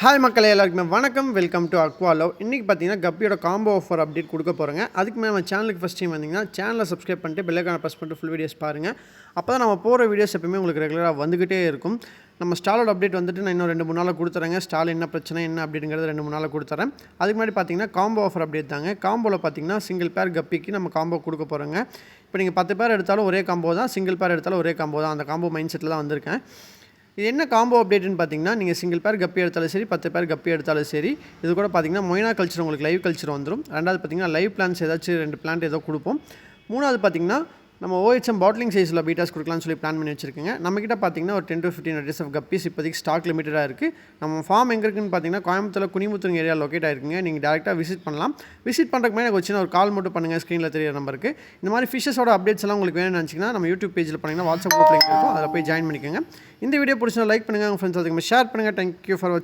Hi மக்களே, எல்லாருக்குமே வணக்கம். Welcome to Aqua love. இன்றைக்கி பார்த்தீங்கன்னா கப்பியோட காம்போ ஆஃபர் அப்டேட் கொடுக்க போகிறேங்க. அதுக்கு மேலே நம்ம சேனலுக்கு ஃபஸ்ட் டைம் வந்தீங்கன்னா சேனலை சப்ஸ்கிரைப் பண்ணிட்டு பெல்லைக்கான ப்ரெஸ் பண்ணிட்டு ஃபுல் வீடியோஸ் பாருங்கள். அப்போ தான் நம்ம போகிற வீடியோஸ் எப்பவுமே உங்களுக்கு ரெகுலராக வந்துகிட்டே இருக்கும். நம்ம ஸ்டாலோட அப்டேட் வந்துட்டு நான் இன்னும் 2-3 நாளில் கொடுத்துறேங்க. ஸ்டால் என்ன பிரச்சனை என்ன அப்படிங்கிறது 2-3 நாளில் கொடுத்துறேன். அதுக்கு முன்னாடி பார்த்தீங்கன்னா காம்போ ஆஃபர் அப்டேட் தாங்க. காம்போவில் பார்த்தீங்கன்னா சிங்கிள் பேர் கப்பிக்கு நம்ம காம்போ கொடுக்க போகிறோங்க. இப்போ நீங்கள் 10 பேர் எடுத்தாலும் ஒரே காம்போ தான், சிங்கிள் பேர் எடுத்தாலும் ஒரே காம்போ தான். அந்த காம்போ மைண்ட் செட்டில் தான் வந்திருக்கேன். இது என்ன காம்போ அப்டேட்னு பார்த்தீங்கன்னா, நீங்கள் சிங்கிள் பேர் கப்பி எடுத்தாலும் சரி, 10 பேர் கப்பி எடுத்தாலும் சரி, இது கூட பார்த்தீங்கன்னா மொய்னா கல்ச்சர் உங்களுக்கு லைவ் கல்ச்சர் வந்துடும். ரெண்டாவது பார்த்தீங்கன்னா லைவ் பிளான்ஸ் ஏதாச்சும் 2 பிளான்ட் ஏதோ கொடுப்போம். மூணாவது பார்த்தீங்கன்னா நம்ம OHM பாட்லிங் சைஸில் பீட்டாஸ் கொடுக்கலாம்னு சொல்லி பிளான் பண்ணி வச்சிருக்கேங்க. நம்மக்கிட்ட பார்த்தீங்கன்னா ஒரு 10 to 15 வெரைட்டிஸ் ஆஃப் கப்பீஸ் இப்போதைக்கு ஸ்டாக் லிமிட்டடாக இருக்குது. நம்ம ஃபார்ம் எங்கே இருக்குன்னு பார்த்தீங்கன்னா கோயம்புத்தூர் குனிமுத்தூர் ஏரியா லொக்கேட் ஆகிருக்குங்க. நீங்கள் டேரெக்டாக விசிட் பண்ணலாம். விசிட் பண்ணுறதுக்கு மேலே எனக்கு வச்சுன்னா ஒரு கால் மட்டும் பண்ணுங்கள், ஸ்க்ரீனில் தெரியிற நம்பருக்கு. இந்த மாதிரி ஃபிஷஸோட அப்டேட்ஸ் எல்லாம் உங்களுக்கு வேணும்னு நினச்சிங்கன்னா நம்ம யூடியூப் பேஜில் பண்ணிங்கன்னா வாட்ஸ்அப் குரூப் லிங்க் இருக்கும், அதில் போய் ஜாயின் பண்ணிக்கோங்க. இந்த வீடியோ பிடிச்சா லைக் பண்ணுங்கள், உங்கள் ஃப்ரெண்ட்ஸ் அதுக்கு ஷேர் பண்ணுங்கள். தேங்க்யூ ஃபார் வாட்சிங்.